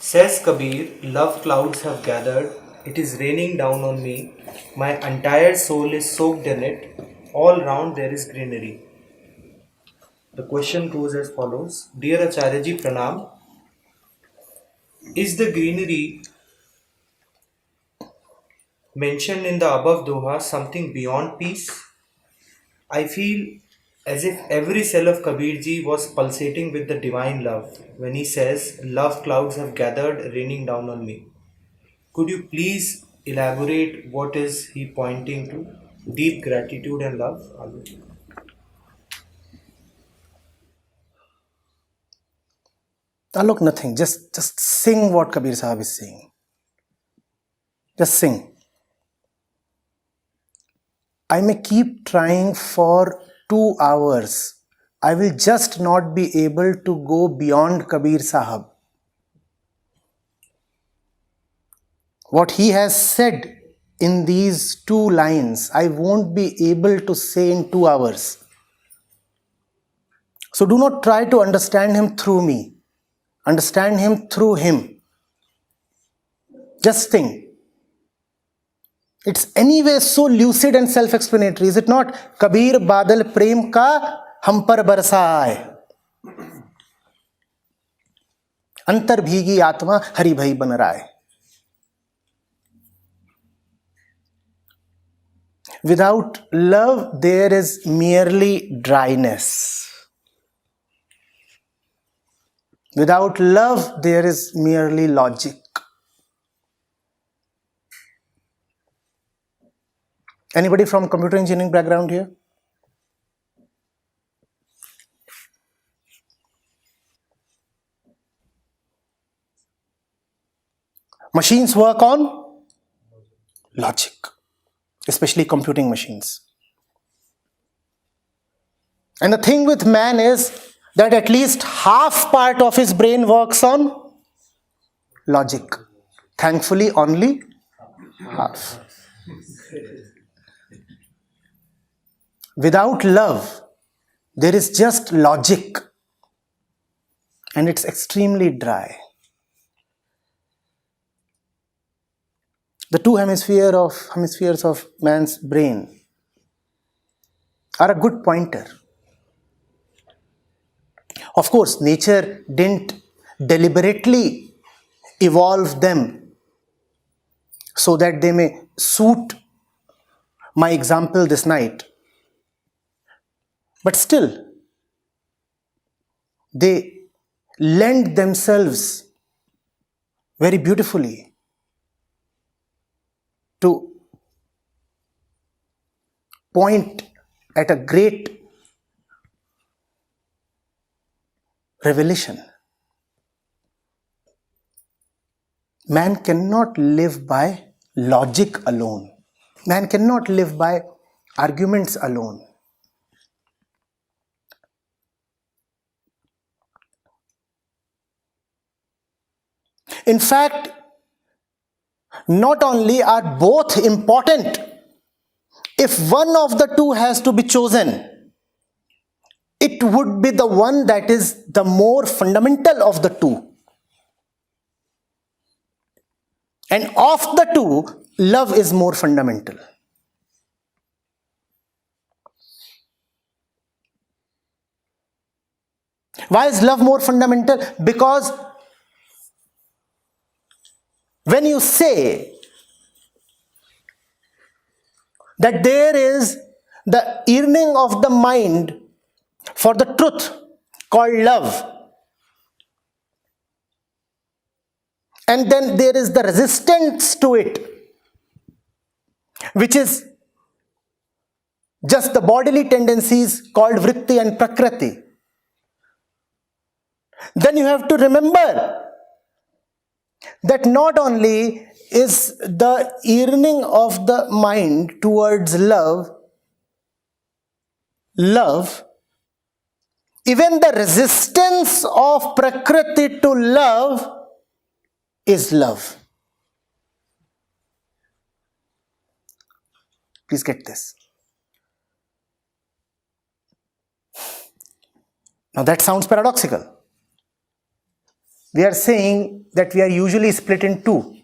Says Kabir, love clouds have gathered, it is raining down on me, my entire soul is soaked in it, all round there is greenery. The question goes as follows. Dear Acharya ji Pranam, is the greenery mentioned in the above doha something beyond peace? I feel as if every cell of Kabir ji was pulsating with the divine love when he says, love clouds have gathered raining down on me. Could you please elaborate what is he pointing to? Deep gratitude and love? Look, nothing. Just sing what Kabir Sahib is saying. Just sing. I may keep trying for 2 hours. I will just not be able to go beyond Kabir Sahib. What he has said in these 2 lines, I won't be able to say in 2 hours. So do not try to understand him through me. Understand him through him. Just think. It's anyway so lucid and self-explanatory, is it not? Kabir badal prem ka hum par barsaye. Antar bhigi atma hari bhai ban raha hai. Without love, there is merely dryness. Without love, there is merely logic. Anybody from computer engineering background here? Machines work on logic, especially computing machines. And the thing with man is that at least half part of his brain works on logic. Thankfully, only half. Without love, there is just logic, and it's extremely dry. The 2 hemispheres of man's brain are a good pointer. Of course, nature didn't deliberately evolve them so that they may suit my example this night. But still, they lend themselves very beautifully to point at a great revelation. Man cannot live by logic alone. Man cannot live by arguments alone. In fact, not only are both important, if one of the 2 has to be chosen, it would be the one that is the more fundamental of the 2. And of the 2, love is more fundamental. Why is love more fundamental? Because when you say that there is the yearning of the mind for the truth called love, and then there is the resistance to it, which is just the bodily tendencies called vritti and prakriti, then you have to remember that not only is the yearning of the mind towards love, even the resistance of prakriti to love is love. Please get this. Now that sounds paradoxical. we are saying that we are usually split in two.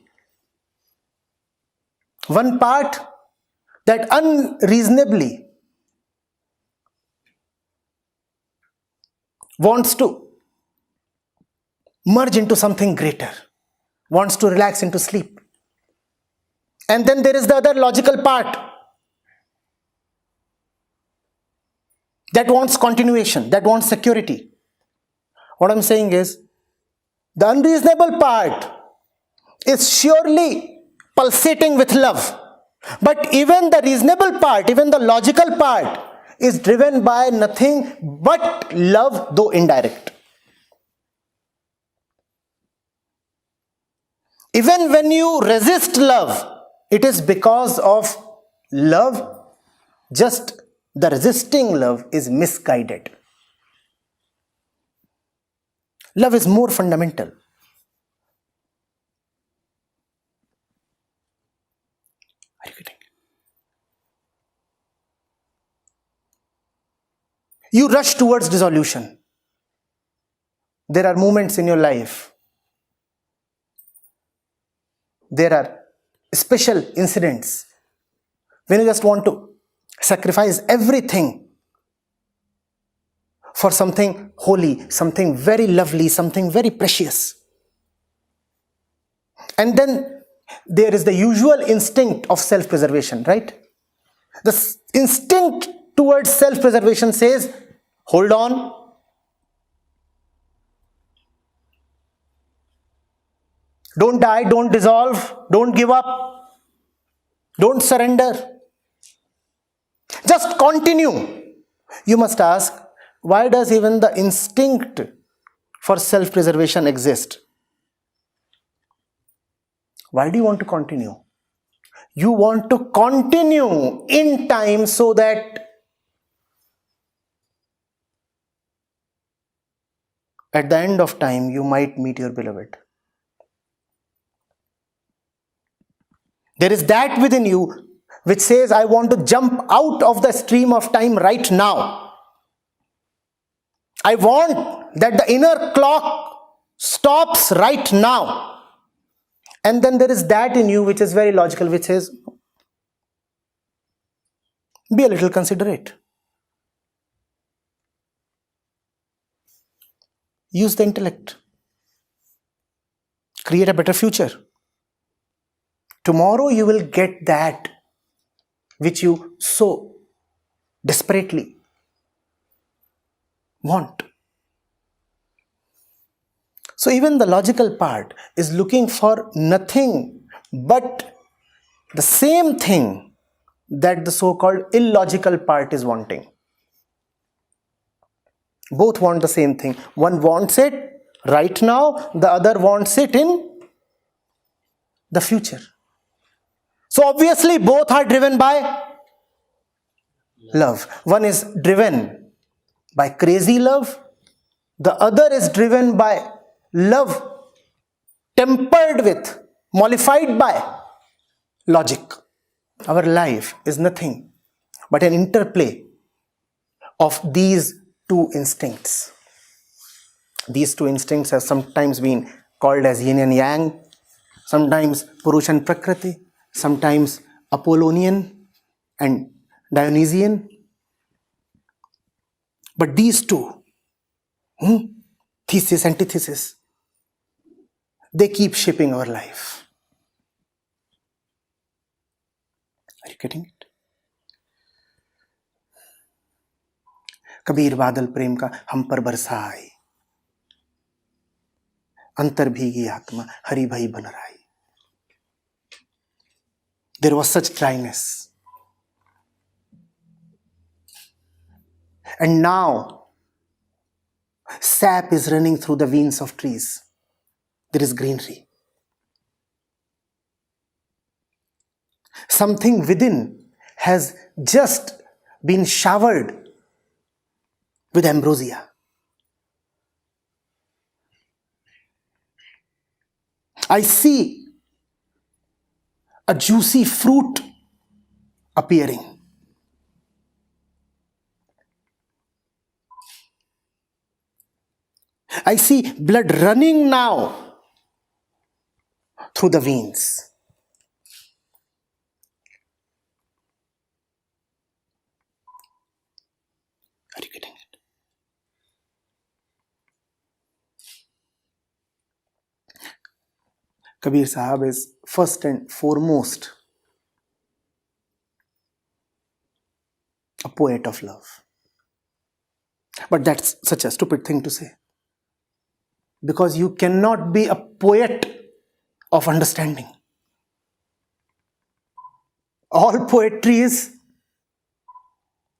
One part that unreasonably wants to merge into something greater, wants to relax into sleep. And then there is the other logical part that wants continuation, that wants security. What I'm saying is, the unreasonable part is surely pulsating with love. But even the reasonable part, even the logical part, is driven by nothing but love, though indirect. Even when you resist love, it is because of love. Just the resisting love is misguided. Love is more fundamental. Are you getting it? You rush towards dissolution. There are moments in your life, there are special incidents when you just want to sacrifice everything for something holy, something very lovely, something very precious. And then there is the usual instinct of self-preservation, right? The instinct towards self-preservation says, hold on. Don't die, don't dissolve, don't give up, don't surrender. Just continue. You must ask, why does even the instinct for self-preservation exist? Why do you want to continue? You want to continue in time so that at the end of time you might meet your beloved. There is that within you which says, I want to jump out of the stream of time right now. I want that the inner clock stops right now. And then there is that in you which is very logical, which says, be a little considerate. Use the intellect. Create a better future. Tomorrow you will get that which you so desperately want. So even the logical part is looking for nothing but the same thing that the so-called illogical part is wanting. Both want the same thing. One wants it right now, the other wants it in the future. So obviously both are driven by love. One is driven by crazy love, the other is driven by love tempered with, mollified by logic. Our life is nothing but an interplay of these two instincts. These two instincts have sometimes been called as yin and yang, sometimes Purush and Prakriti, sometimes Apollonian and Dionysian. But these two, thesis, antithesis, they keep shaping our life. Are you getting it? Kabir बादल प्रेम का हम पर बरसाए, अंतर भीगी आत्मा हरि भई बन राई. There was such dryness. And now, sap is running through the veins of trees. There is greenery. Something within has just been showered with ambrosia. I see a juicy fruit appearing. I see blood running now through the veins. Are you getting it? Kabir Sahib is first and foremost a poet of love. But that's such a stupid thing to say. Because you cannot be a poet of understanding. All poetry is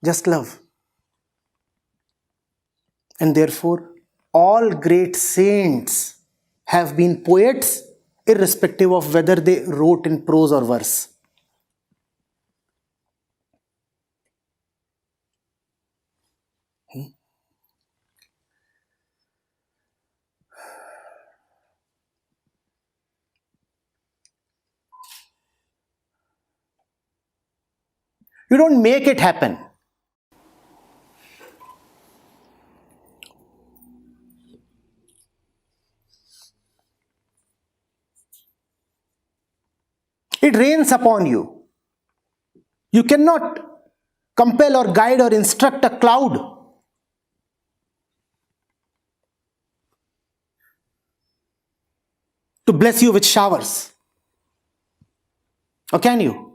just love. And therefore, all great saints have been poets, irrespective of whether they wrote in prose or verse. You don't make it happen. It rains upon you. You cannot compel or guide or instruct a cloud to bless you with showers. Or can you?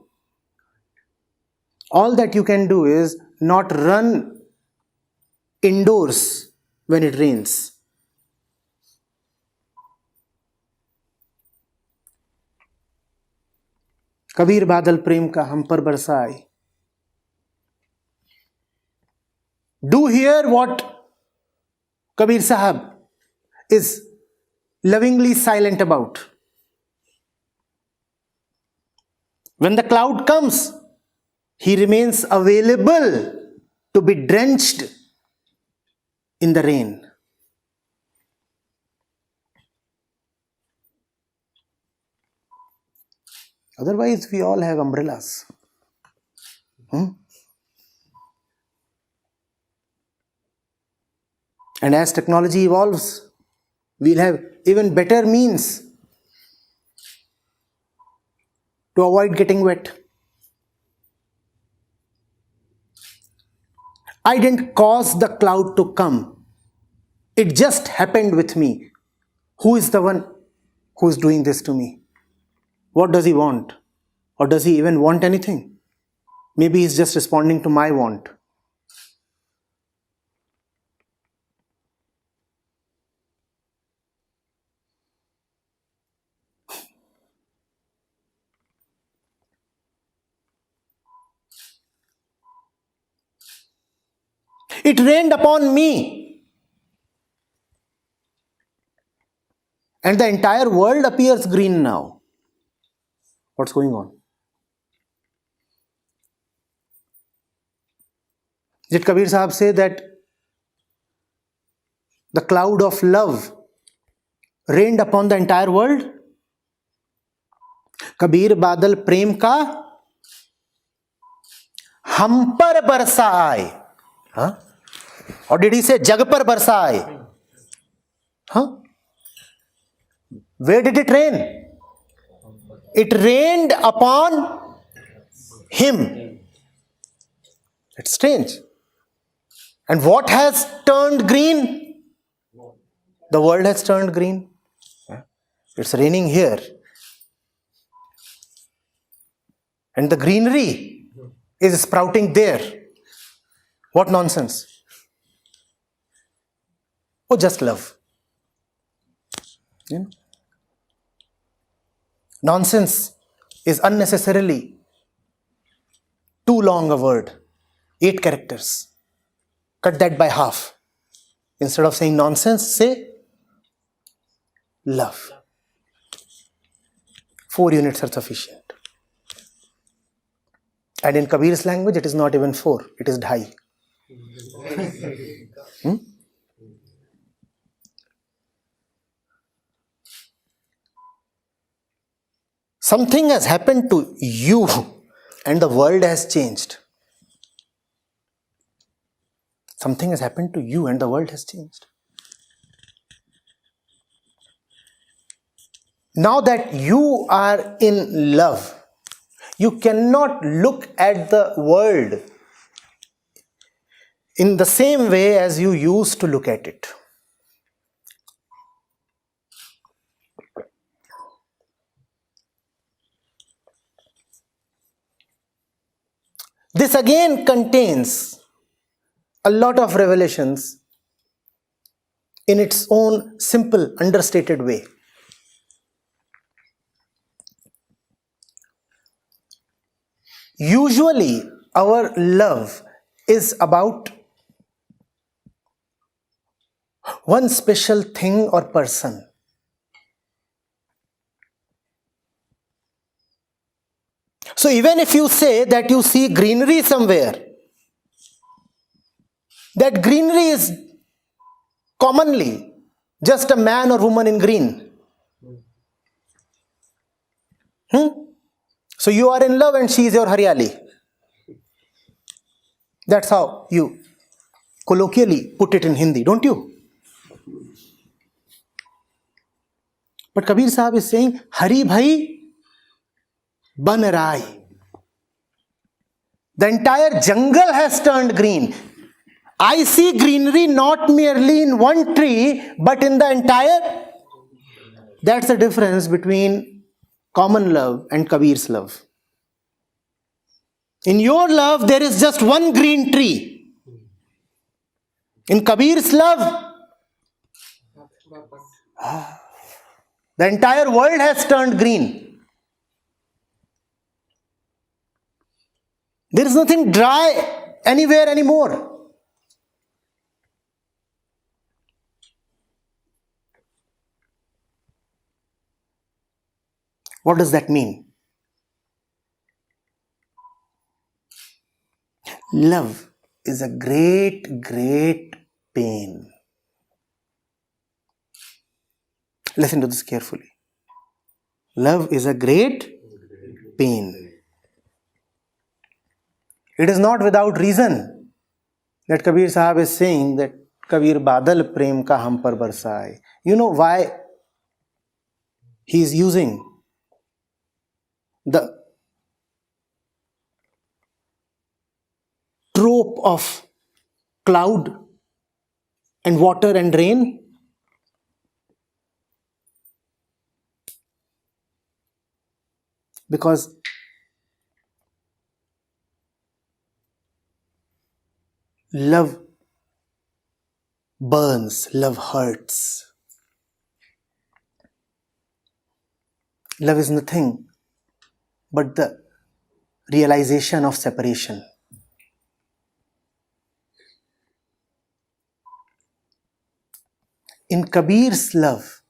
All that you can do is not run indoors when it rains. Kabir बादल प्रेम का हम पर बरसाए. Do hear what Kabir Sahib is lovingly silent about. When the cloud comes, he remains available to be drenched in the rain. Otherwise, we all have umbrellas. And as technology evolves, we'll have even better means to avoid getting wet. I didn't cause the cloud to come. It just happened with me. Who is the one who is doing this to me? What does he want? Or does he even want anything? Maybe he's just responding to my want. It rained upon me. And the entire world appears green now. What's going on? Did Kabir Sahib say that the cloud of love rained upon the entire world? Kabir Badal Prem ka hum par barsa aaye. Huh? Or did he say jag par barsa aaye? Huh? Where did it rain? It rained upon him. It's strange. And what has turned green? The world has turned green. It's raining here. And the greenery is sprouting there. What nonsense. Oh, just love. You know? Nonsense is unnecessarily too long a word. 8 characters. Cut that by half. Instead of saying nonsense, say love. 4 units are sufficient. And in Kabir's language, it is not even 4, it is dhai. Something has happened to you and the world has changed. Something has happened to you and the world has changed. Now that you are in love, you cannot look at the world in the same way as you used to look at it. This again contains a lot of revelations in its own simple, understated way. Usually, our love is about one special thing or person. So even if you say that you see greenery somewhere, that greenery is commonly just a man or woman in green. So you are in love and she is your Haryali. That's how you colloquially put it in Hindi, don't you? But Kabir Sahib is saying, Hari bhai ban rai. The entire jungle has turned green. I see greenery not merely in one tree, but in the entire. That's the difference between common love and Kabir's love. In your love, there is just one green tree. In Kabir's love, the entire world has turned green. There is nothing dry anywhere anymore. What does that mean? Love is a great, great pain. Listen to this carefully. Love is a great pain. It is not without reason that Kabir Sahib is saying that Kabir Badal Prem ka hum par barsaye. You know why he is using the trope of cloud and water and rain? Because love burns, love hurts. Love is nothing but the realization of separation. In Kabir's love,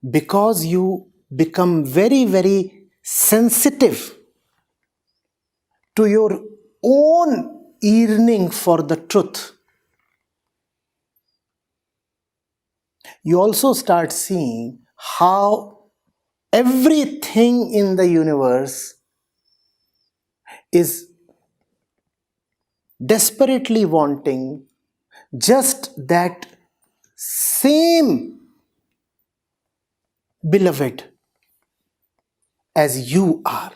because you become very, very sensitive to your own yearning for the truth, you also start seeing how everything in the universe is desperately wanting just that same beloved as you are.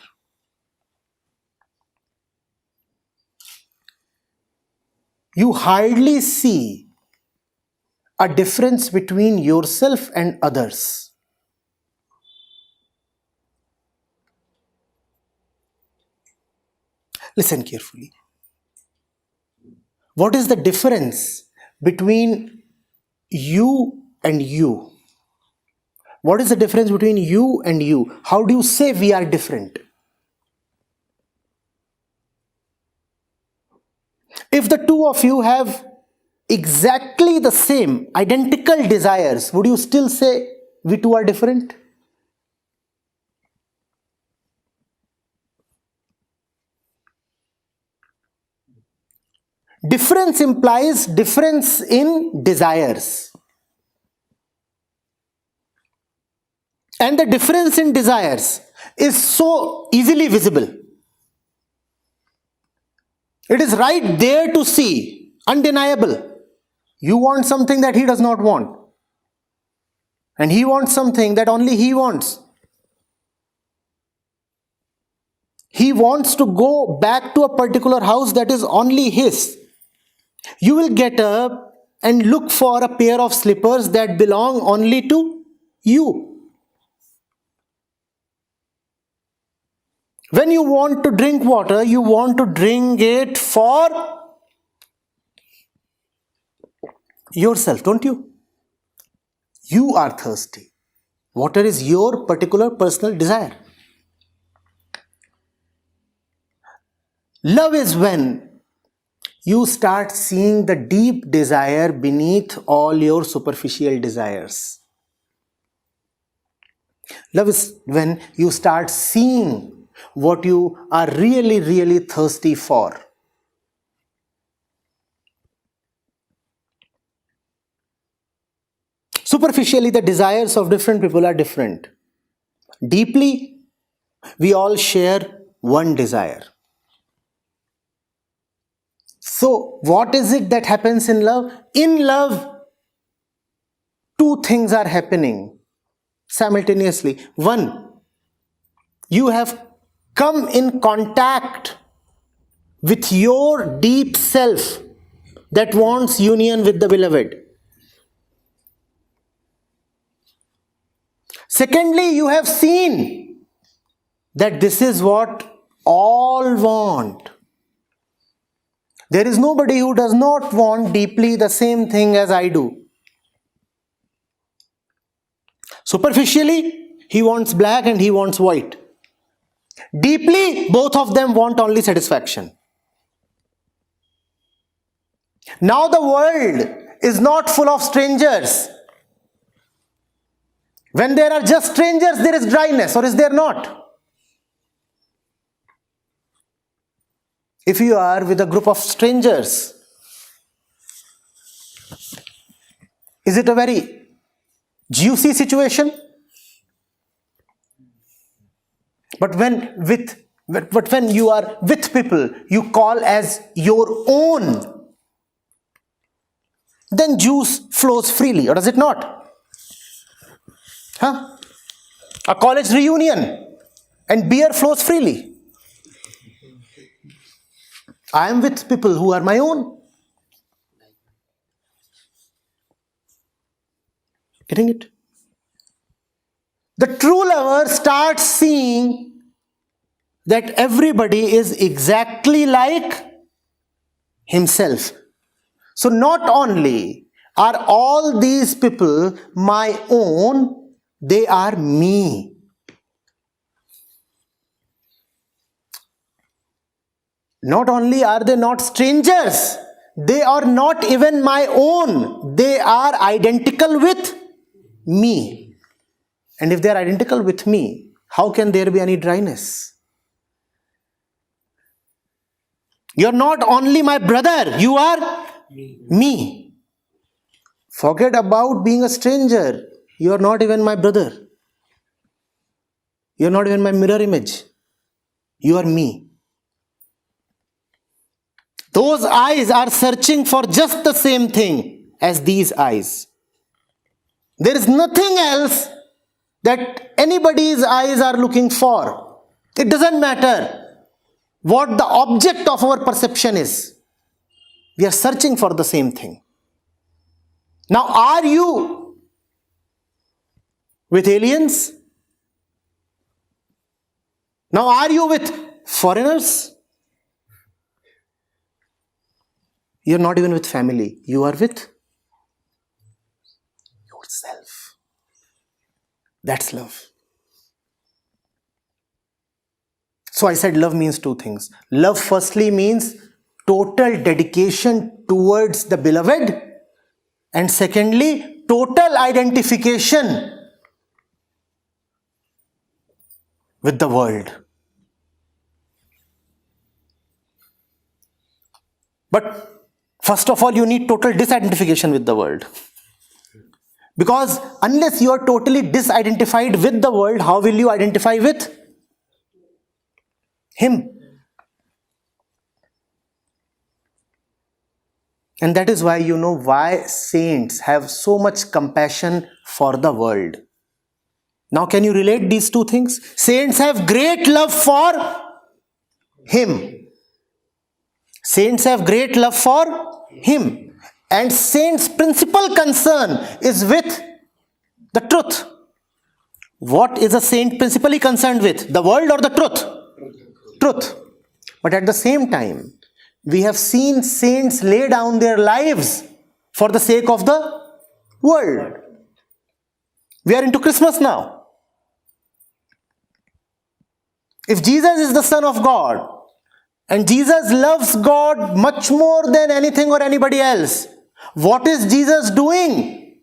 You hardly see a difference between yourself and others. Listen carefully. What is the difference between you and you? What is the difference between you and you? How do you say we are different? If the two of you have exactly the same, identical desires, would you still say we two are different? Difference implies difference in desires. And the difference in desires is so easily visible. It is right there to see, undeniable. You want something that he does not want. And he wants something that only he wants. He wants to go back to a particular house that is only his. You will get up and look for a pair of slippers that belong only to you. When you want to drink water, you want to drink it for yourself, don't you? You are thirsty. Water is your particular personal desire. Love is when you start seeing the deep desire beneath all your superficial desires. Love is when you start seeing what you are really, really thirsty for. Superficially, the desires of different people are different. Deeply, we all share one desire. So, what is it that happens in love? In love, two things are happening simultaneously. One, you have come in contact with your deep self that wants union with the beloved. Secondly, you have seen that this is what all want. There is nobody who does not want deeply the same thing as I do. Superficially, he wants black and he wants white. Deeply, both of them want only satisfaction. Now the world is not full of strangers. When there are just strangers, there is dryness, or is there not? If you are with a group of strangers, is it a very juicy situation? But when you are with people you call as your own, then juice flows freely, or does it not? A college reunion and beer flows freely. I am with people who are my own. Getting it? The true lover starts seeing that everybody is exactly like himself. So not only are all these people my own, they are me. Not only are they not strangers, they are not even my own. They are identical with me. And if they are identical with me, how can there be any dryness? You are not only my brother, you are me. Forget about being a stranger. You are not even my brother. You are not even my mirror image. You are me. Those eyes are searching for just the same thing as these eyes. There is nothing else that anybody's eyes are looking for. It doesn't matter what the object of our perception is. We are searching for the same thing. Now, are you with aliens? Now, are you with foreigners? You are not even with family. You are with yourself. That's love. So I said love means two things. Love firstly means total dedication towards the beloved, and secondly, total identification with the world. But first of all, you need total disidentification with the world. Because unless you are totally disidentified with the world, how will you identify with him? And that is why you know why saints have so much compassion for the world. Now can you relate these two things? Saints have great love for him. Saints have great love for him. And saints' principal concern is with the truth. What is a saint principally concerned with? The world or the truth? Truth. But at the same time, we have seen saints lay down their lives for the sake of the world. We are into Christmas now. If Jesus is the Son of God, and Jesus loves God much more than anything or anybody else, what is Jesus doing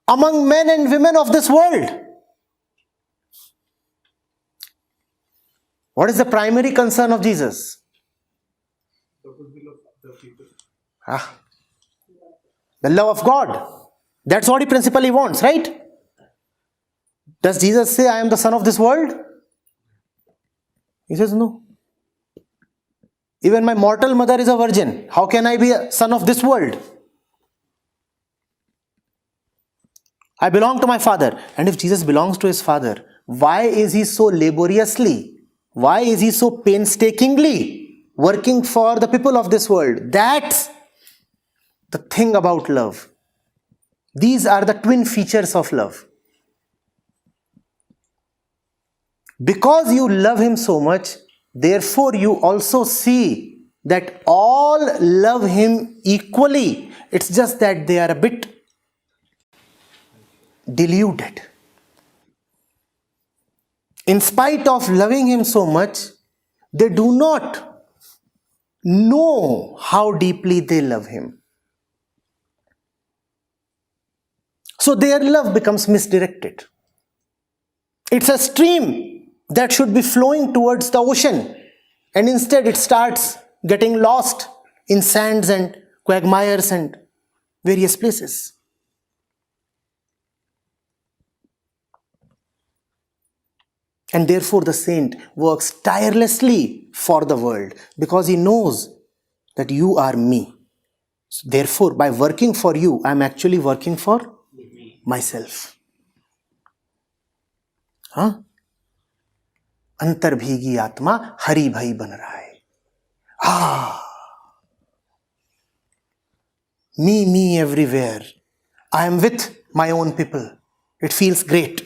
among men and women of this world? What is the primary concern of Jesus? The goodwill of the people. The love of God. That's what he principally wants, right? Does Jesus say, I am the son of this world? He says, no. Even my mortal mother is a virgin. How can I be a son of this world? I belong to my father. And if Jesus belongs to his father, why is he so laboriously, why is he so painstakingly working for the people of this world? That's the thing about love. These are the twin features of love. Because you love him so much, therefore you also see that all love him equally. It's just that they are a bit deluded. In spite of loving him so much, they do not know how deeply they love him. So their love becomes misdirected. It's a stream that should be flowing towards the ocean, and instead it starts getting lost in sands and quagmires and various places. And therefore the saint works tirelessly for the world because he knows that you are me. So therefore, by working for you, I am actually working for myself. Huh? अंतर भीगी आत्मा हरि भई बन रहा है. Me everywhere. I am with my own people. It feels great.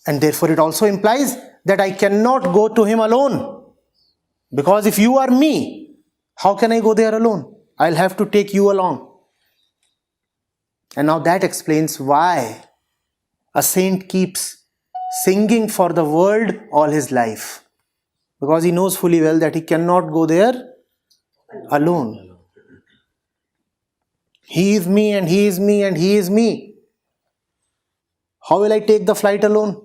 And therefore it also implies that I cannot go to him alone. Because if you are me, how can I go there alone? I'll have to take you along. And now that explains why a saint keeps singing for the world all his life. Because he knows fully well that he cannot go there alone. He is me and he is me and he is me. How will I take the flight alone?